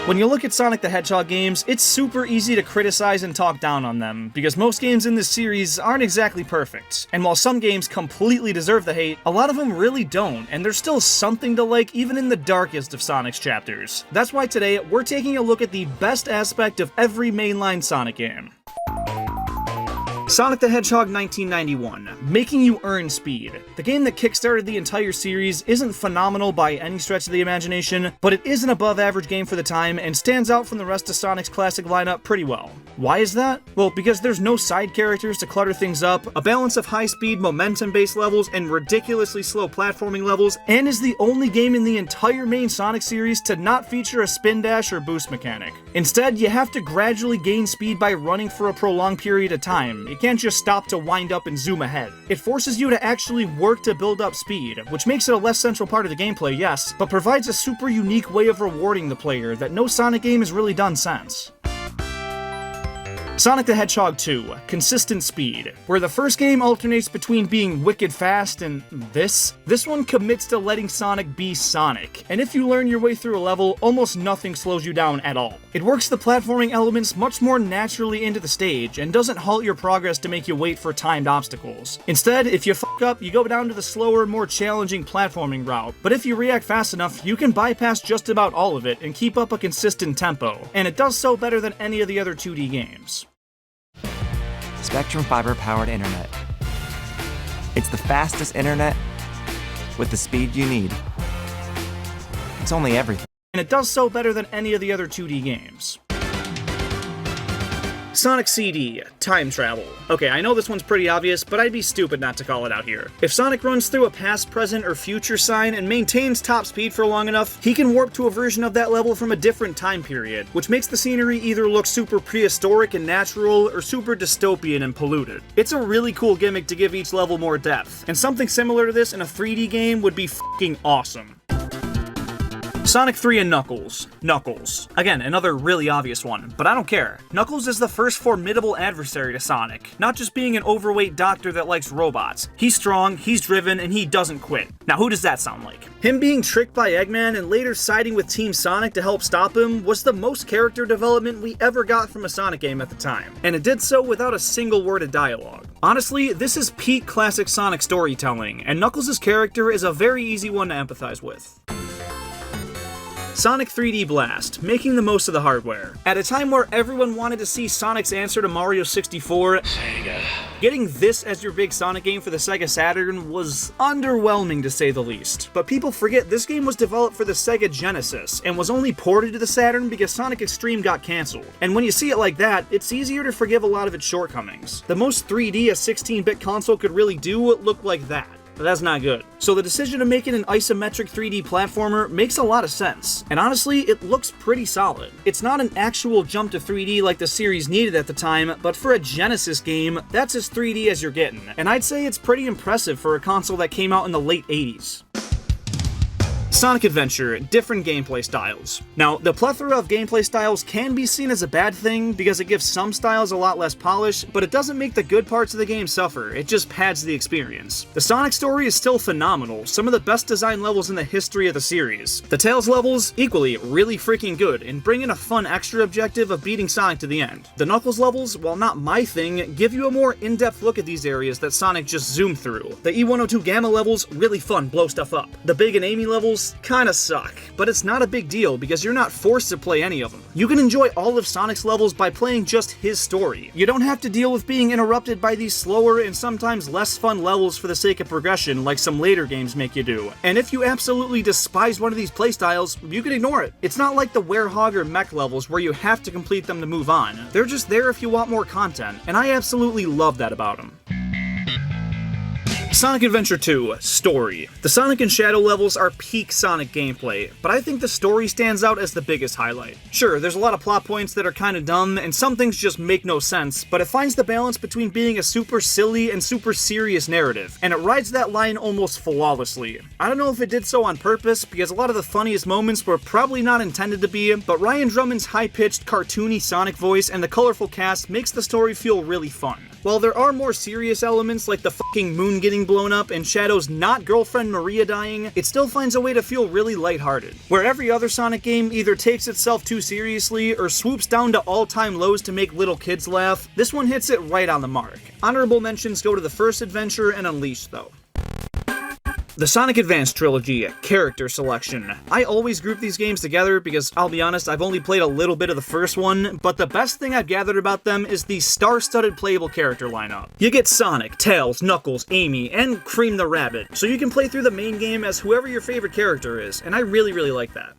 When you look at Sonic the Hedgehog games, it's super easy to criticize and talk down on them, because most games in this series aren't exactly perfect. And while some games completely deserve the hate, a lot of them really don't, and there's still something to like even in the darkest of Sonic's chapters. That's why today, we're taking a look at the best aspect of every mainline Sonic game. Sonic the Hedgehog 1991, Making You Earn Speed. The game that kickstarted the entire series isn't phenomenal by any stretch of the imagination, but it is an above-average game for the time and stands out from the rest of Sonic's classic lineup pretty well. Why is that? Well, because there's no side characters to clutter things up, a balance of high-speed, momentum-based levels, and ridiculously slow platforming levels, and is the only game in the entire main Sonic series to not feature a spin dash or boost mechanic. Instead, you have to gradually gain speed by running for a prolonged period of time. You can't just stop to wind up and zoom ahead. It forces you to actually work to build up speed, which makes it a less central part of the gameplay, yes, but provides a super unique way of rewarding the player that no Sonic game has really done since. Sonic the Hedgehog 2, Consistent Speed. Where the first game alternates between being wicked fast and this one commits to letting Sonic be Sonic, and if you learn your way through a level, almost nothing slows you down at all. It works the platforming elements much more naturally into the stage, and doesn't halt your progress to make you wait for timed obstacles. Instead, if you fuck up, you go down to the slower, more challenging platforming route, but if you react fast enough, you can bypass just about all of it and keep up a consistent tempo, and it does so better than any of the other 2D games. Spectrum fiber-powered internet. It's the fastest internet with the speed you need. It's only everything. And it does so better than any of the other 2D games. Sonic CD, Time Travel. Okay, I know this one's pretty obvious, but I'd be stupid not to call it out here. If Sonic runs through a past, present, or future sign and maintains top speed for long enough, he can warp to a version of that level from a different time period, which makes the scenery either look super prehistoric and natural, or super dystopian and polluted. It's a really cool gimmick to give each level more depth, and something similar to this in a 3D game would be f***ing awesome. Sonic 3 and Knuckles. Knuckles. Again, another really obvious one, but I don't care. Knuckles is the first formidable adversary to Sonic, not just being an overweight doctor that likes robots. He's strong, he's driven, and he doesn't quit. Now who does that sound like? Him being tricked by Eggman and later siding with Team Sonic to help stop him was the most character development we ever got from a Sonic game at the time, and it did so without a single word of dialogue. Honestly, this is peak classic Sonic storytelling, and Knuckles' character is a very easy one to empathize with. Sonic 3D Blast, making the most of the hardware. At a time where everyone wanted to see Sonic's answer to Mario 64, Sega. Getting this as your big Sonic game for the Sega Saturn was underwhelming to say the least. But people forget this game was developed for the Sega Genesis, and was only ported to the Saturn because Sonic Extreme got cancelled. And when you see it like that, it's easier to forgive a lot of its shortcomings. The most 3D a 16-bit console could really do looked like that. But that's not good. So the decision to make it an isometric 3D platformer makes a lot of sense, and honestly, it looks pretty solid. It's not an actual jump to 3D like the series needed at the time, but for a Genesis game, that's as 3D as you're getting, and I'd say it's pretty impressive for a console that came out in the late 80s. Sonic Adventure, different gameplay styles. Now, the plethora of gameplay styles can be seen as a bad thing because it gives some styles a lot less polish, but it doesn't make the good parts of the game suffer, it just pads the experience. The Sonic story is still phenomenal, some of the best designed levels in the history of the series. The Tails levels, equally really freaking good, and bring in a fun extra objective of beating Sonic to the end. The Knuckles levels, while not my thing, give you a more in-depth look at these areas that Sonic just zoomed through. The E102 Gamma levels, really fun, blow stuff up. The Big and Amy levels, kinda suck, but it's not a big deal because you're not forced to play any of them. You can enjoy all of Sonic's levels by playing just his story. You don't have to deal with being interrupted by these slower and sometimes less fun levels for the sake of progression like some later games make you do. And if you absolutely despise one of these playstyles, you can ignore it. It's not like the Werehog or Mech levels where you have to complete them to move on. They're just there if you want more content, and I absolutely love that about them. Sonic Adventure 2, Story. The Sonic and Shadow levels are peak Sonic gameplay, but I think the story stands out as the biggest highlight. Sure, there's a lot of plot points that are kinda dumb, and some things just make no sense, but it finds the balance between being a super silly and super serious narrative, and it rides that line almost flawlessly. I don't know if it did so on purpose, because a lot of the funniest moments were probably not intended to be, but Ryan Drummond's high-pitched, cartoony Sonic voice and the colorful cast makes the story feel really fun. While there are more serious elements like the fucking moon getting blown up and Shadow's not girlfriend Maria dying, it still finds a way to feel really lighthearted. Where every other Sonic game either takes itself too seriously or swoops down to all-time lows to make little kids laugh, this one hits it right on the mark. Honorable mentions go to the first adventure and Unleashed though. The Sonic Advance Trilogy, Character Selection. I always group these games together because, I'll be honest, I've only played a little bit of the first one, but the best thing I've gathered about them is the star-studded playable character lineup. You get Sonic, Tails, Knuckles, Amy, and Cream the Rabbit, so you can play through the main game as whoever your favorite character is, and I really like that.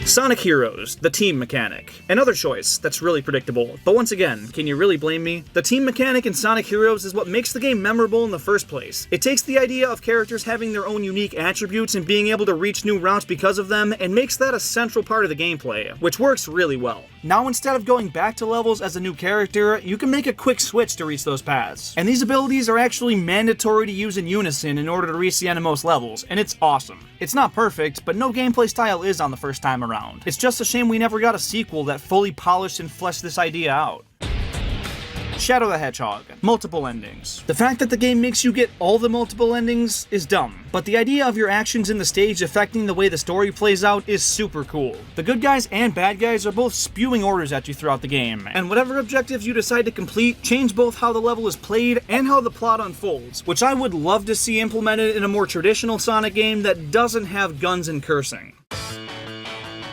Sonic Heroes, the team mechanic. Another choice that's really predictable, but once again, can you really blame me? The team mechanic in Sonic Heroes is what makes the game memorable in the first place. It takes the idea of characters having their own unique attributes and being able to reach new routes because of them, and makes that a central part of the gameplay, which works really well. Now instead of going back to levels as a new character, you can make a quick switch to reach those paths. And these abilities are actually mandatory to use in unison in order to reach the end of most levels, and it's awesome. It's not perfect, but no gameplay style is on the first time around. It's just a shame we never got a sequel that fully polished and fleshed this idea out. Shadow the Hedgehog, multiple endings. The fact that the game makes you get all the multiple endings is dumb, but the idea of your actions in the stage affecting the way the story plays out is super cool. The good guys and bad guys are both spewing orders at you throughout the game, and whatever objectives you decide to complete change both how the level is played and how the plot unfolds, which I would love to see implemented in a more traditional Sonic game that doesn't have guns and cursing.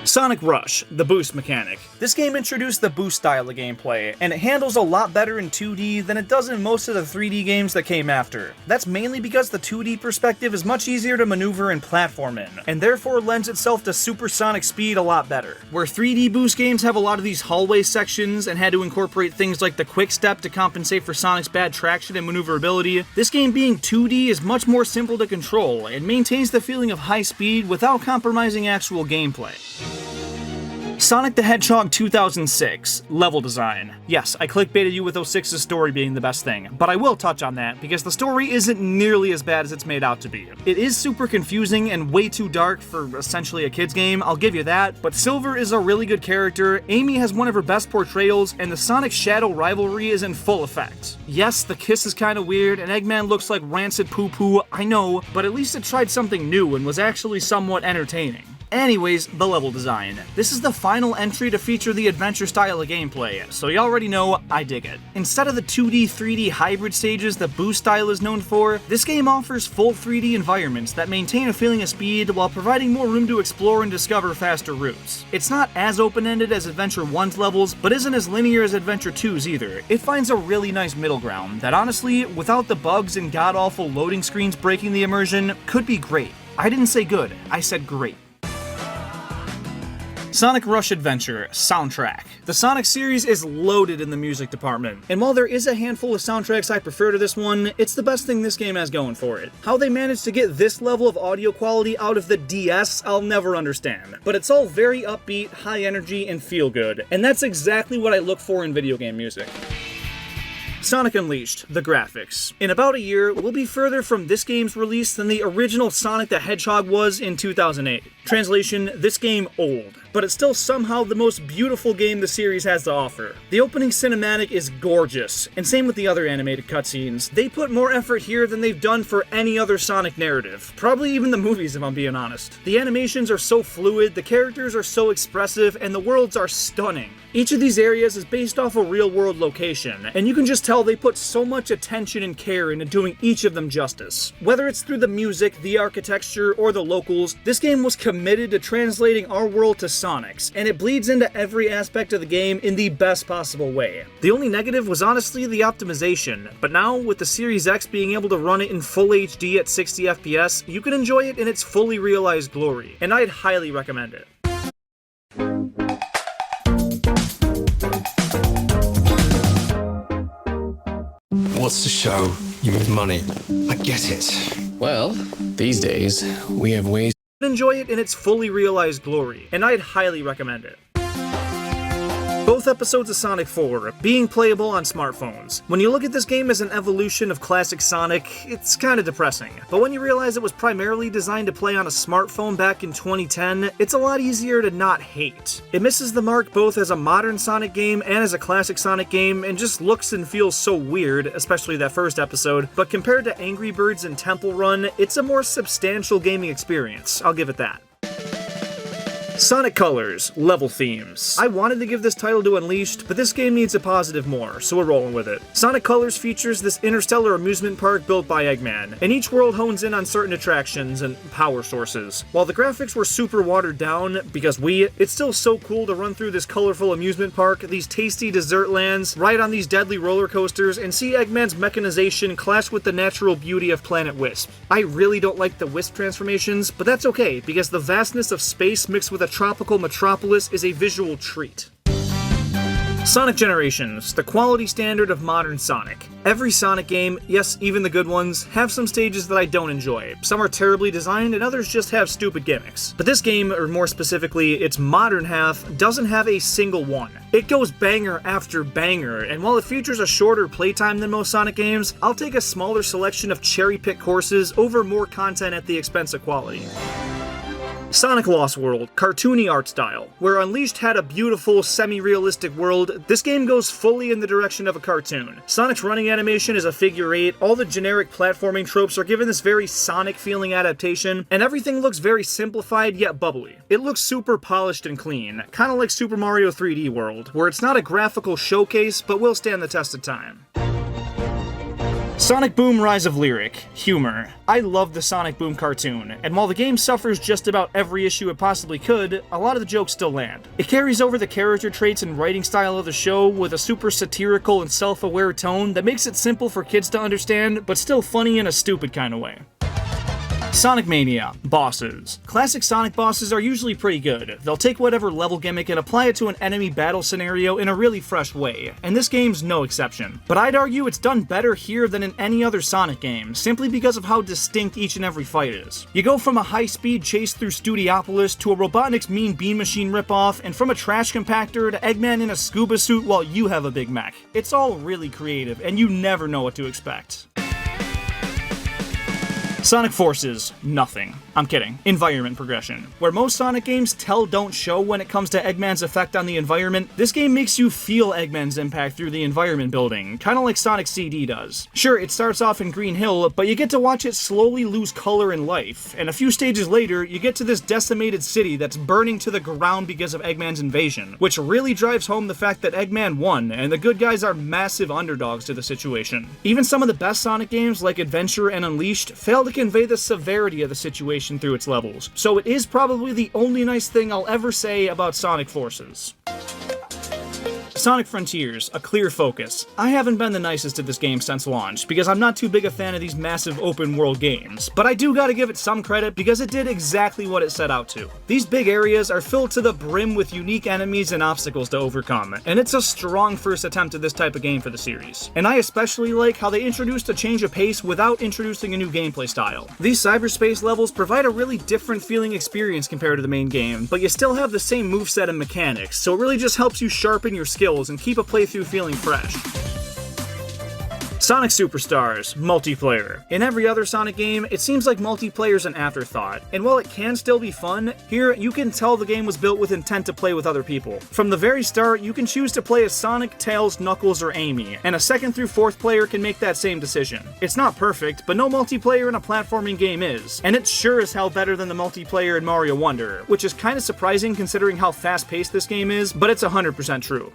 Sonic Rush, the boost mechanic. This game introduced the boost style of gameplay, and it handles a lot better in 2D than it does in most of the 3D games that came after. That's mainly because the 2D perspective is much easier to maneuver and platform in, and therefore lends itself to supersonic speed a lot better. Where 3D boost games have a lot of these hallway sections and had to incorporate things like the quick step to compensate for Sonic's bad traction and maneuverability, this game being 2D is much more simple to control and maintains the feeling of high speed without compromising actual gameplay. Sonic the Hedgehog 2006, level design. Yes, I clickbaited you with 06's story being the best thing, but I will touch on that because the story isn't nearly as bad as it's made out to be. It is super confusing and way too dark for essentially a kid's game, I'll give you that, but Silver is a really good character, Amy has one of her best portrayals, and the Sonic Shadow rivalry is in full effect. Yes, the kiss is kinda weird, and Eggman looks like rancid poo-poo, I know, but at least it tried something new and was actually somewhat entertaining. Anyways, the level design. This is the final entry to feature the adventure style of gameplay, so you already know I dig it. Instead of the 2D, 3D hybrid stages that Boost style is known for, this game offers full 3D environments that maintain a feeling of speed while providing more room to explore and discover faster routes. It's not as open-ended as Adventure 1's levels, but isn't as linear as Adventure 2's either. It finds a really nice middle ground that honestly, without the bugs and god-awful loading screens breaking the immersion, could be great. I didn't say good, I said great. Sonic Rush Adventure soundtrack. The Sonic series is loaded in the music department, and while there is a handful of soundtracks I prefer to this one, it's the best thing this game has going for it. How they managed to get this level of audio quality out of the DS, I'll never understand. But it's all very upbeat, high energy, and feel good, and that's exactly what I look for in video game music. Sonic Unleashed, the graphics. In about a year, we'll be further from this game's release than the original Sonic the Hedgehog was in 2008. Translation, this game old, but it's still somehow the most beautiful game the series has to offer. The opening cinematic is gorgeous, and same with the other animated cutscenes. They put more effort here than they've done for any other Sonic narrative. Probably even the movies, if I'm being honest. The animations are so fluid, the characters are so expressive, and the worlds are stunning. Each of these areas is based off a real-world location, and you can just tell they put so much attention and care into doing each of them justice. Whether it's through the music, the architecture, or the locals, this game was committed to translating our world to Sonic's, and it bleeds into every aspect of the game in the best possible way. The only negative was honestly the optimization, but now, with the Series X being able to run it in full HD at 60 FPS, you can enjoy it in its fully realized glory, and I'd highly recommend it. What's the show? You need money. I get it. Well, these days, we have ways Enjoy it in its fully realized glory, and I'd highly recommend it. Both episodes of Sonic 4 being playable on smartphones. When you look at this game as an evolution of classic Sonic, it's kinda depressing. But when you realize it was primarily designed to play on a smartphone back in 2010, it's a lot easier to not hate. It misses the mark both as a modern Sonic game and as a classic Sonic game, and just looks and feels so weird, especially that first episode, but compared to Angry Birds and Temple Run, it's a more substantial gaming experience, I'll give it that. Sonic Colors, level themes. I wanted to give this title to Unleashed, but this game needs a positive more, so we're rolling with it. Sonic Colors features this interstellar amusement park built by Eggman, and each world hones in on certain attractions and power sources. While the graphics were super watered down, because it's still so cool to run through this colorful amusement park, these tasty dessert lands, ride on these deadly roller coasters, and see Eggman's mechanization clash with the natural beauty of Planet Wisp. I really don't like the Wisp transformations, but that's okay, because the vastness of space mixed with a tropical metropolis is a visual treat. Sonic Generations, the quality standard of modern Sonic. Every Sonic game, yes, even the good ones, have some stages that I don't enjoy. Some are terribly designed and others just have stupid gimmicks. But this game, or more specifically, its modern half, doesn't have a single one. It goes banger after banger, and while it features a shorter playtime than most Sonic games, I'll take a smaller selection of cherry-picked courses over more content at the expense of quality. Sonic Lost World, cartoony art style. Where Unleashed had a beautiful, semi-realistic world, this game goes fully in the direction of a cartoon. Sonic's running animation is a figure 8, all the generic platforming tropes are given this very Sonic-feeling adaptation, and everything looks very simplified yet bubbly. It looks super polished and clean, kinda like Super Mario 3D World, where it's not a graphical showcase, but will stand the test of time. Sonic Boom Rise of Lyric. Humor. I love the Sonic Boom cartoon, and while the game suffers just about every issue it possibly could, a lot of the jokes still land. It carries over the character traits and writing style of the show with a super satirical and self-aware tone that makes it simple for kids to understand, but still funny in a stupid kind of way. Sonic Mania. Bosses. Classic Sonic bosses are usually pretty good. They'll take whatever level gimmick and apply it to an enemy battle scenario in a really fresh way, and this game's no exception. But I'd argue it's done better here than in any other Sonic game, simply because of how distinct each and every fight is. You go from a high-speed chase through Studiopolis to a Robotnik's Mean Bean Machine ripoff, and from a trash compactor to Eggman in a scuba suit while you have a Big Mac. It's all really creative, and you never know what to expect. Sonic Forces, nothing. I'm kidding. Environment progression. Where most Sonic games tell don't show when it comes to Eggman's effect on the environment, this game makes you feel Eggman's impact through the environment building, kinda like Sonic CD does. Sure, it starts off in Green Hill, but you get to watch it slowly lose color and life, and a few stages later, you get to this decimated city that's burning to the ground because of Eggman's invasion, which really drives home the fact that Eggman won, and the good guys are massive underdogs to the situation. Even some of the best Sonic games, like Adventure and Unleashed, fail to convey the severity of the situation through its levels, so it is probably the only nice thing I'll ever say about Sonic Forces. Sonic Frontiers, a clear focus. I haven't been the nicest to this game since launch, because I'm not too big a fan of these massive open world games, but I do gotta give it some credit because it did exactly what it set out to. These big areas are filled to the brim with unique enemies and obstacles to overcome, and it's a strong first attempt at this type of game for the series. And I especially like how they introduced a change of pace without introducing a new gameplay style. These cyberspace levels provide a really different feeling experience compared to the main game, but you still have the same moveset and mechanics, so it really just helps you sharpen your skills and keep a playthrough feeling fresh. Sonic Superstars, multiplayer. In every other Sonic game, it seems like multiplayer's an afterthought, and while it can still be fun, here you can tell the game was built with intent to play with other people. From the very start, you can choose to play as Sonic, Tails, Knuckles, or Amy, and a second through fourth player can make that same decision. It's not perfect, but no multiplayer in a platforming game is, and it's sure as hell better than the multiplayer in Mario Wonder, which is kinda surprising considering how fast-paced this game is, but it's 100% true.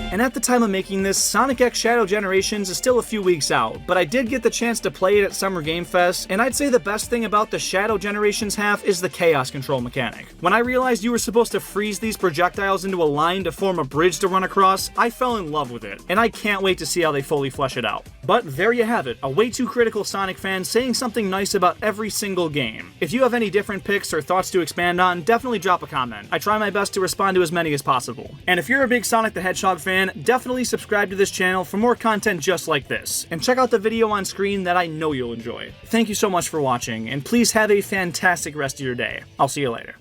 And at the time of making this, Sonic X Shadow Generations is still a few weeks out, but I did get the chance to play it at Summer Game Fest, and I'd say the best thing about the Shadow Generations half is the Chaos Control mechanic. When I realized you were supposed to freeze these projectiles into a line to form a bridge to run across, I fell in love with it, and I can't wait to see how they fully flesh it out. But there you have it, a way too critical Sonic fan saying something nice about every single game. If you have any different picks or thoughts to expand on, definitely drop a comment. I try my best to respond to as many as possible. And if you're a big Sonic the Hedgehog fan, definitely subscribe to this channel for more content just like this, and check out the video on screen that I know you'll enjoy. Thank you so much for watching, and please have a fantastic rest of your day. I'll see you later.